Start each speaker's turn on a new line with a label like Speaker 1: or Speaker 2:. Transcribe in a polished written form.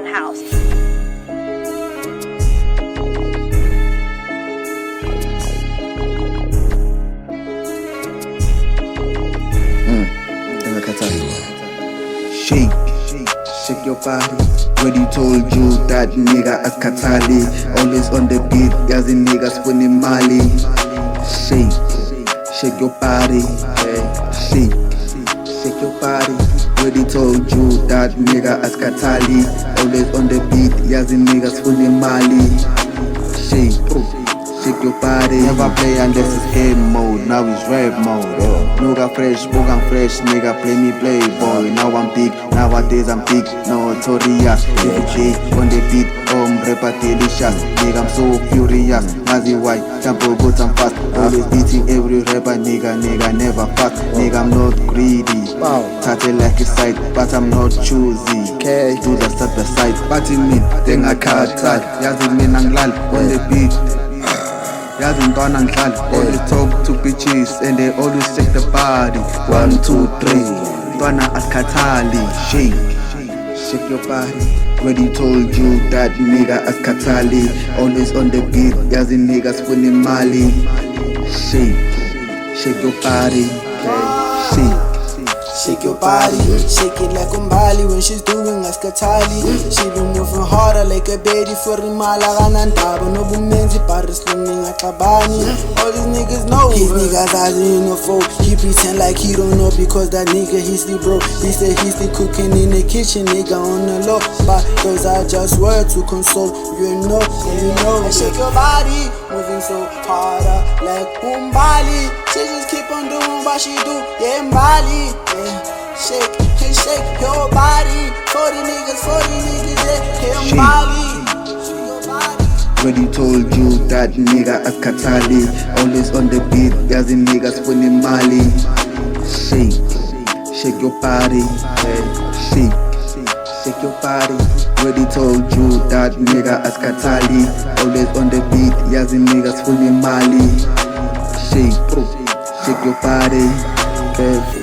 Speaker 1: house.
Speaker 2: Shake your body. Already told you that nigga as Katali. Always on the beat, yazi niggas winning Mali. Shake your body. Shake your body. Already told you that nigga as Katali. Always on the beat, yazi niggas winning Mali. Shake your body. Never play unless it's game mode. Now it's rap mode. Nuga fresh, bogan fresh, nigga play me playboy. Now I'm big, nowadays I'm big, notorious. DJ on the beat, rapper delicious. Nigga I'm so furious, nazi white, tempo good and fast. Always beating every rapper, nigga never fast. Nigga I'm not greedy, tatted like a side, but I'm not choosy. Do the side by side, but in me, then I can't tell. Yazi me nanglal on the beat. Always talk to bitches and they always shake the body. 1, 2, 3. Dwana askatali. Shake your body. Already told you that nigga askatali. Always on the beat, yazi niggas winning Mali. Shake your body.
Speaker 3: Shake your body, shake it like Umbali when she's doing askatali. She be moving harder like a baby for Rimala Ganantaba. No bumenzi paris swimming at Tabani. All these niggas know. His niggas are in a foe. He pretend like he don't know because that nigga he's the bro. He say he's the cooking in the kitchen, nigga on the low. But those are just words to console. You know. And shake your body, moving so harder like Umbali. She just keep on doing what she do, yeah, Mbali. Shake your body. 40 niggas, yeah, Mbali.
Speaker 2: Already told you that nigga as Katali. Always on the beat, yazi niggas winning Mali. Shake your body. Shake your body. Already told you that nigga as Katali. Always on the beat, yazi niggas winning Mali. Shake your body.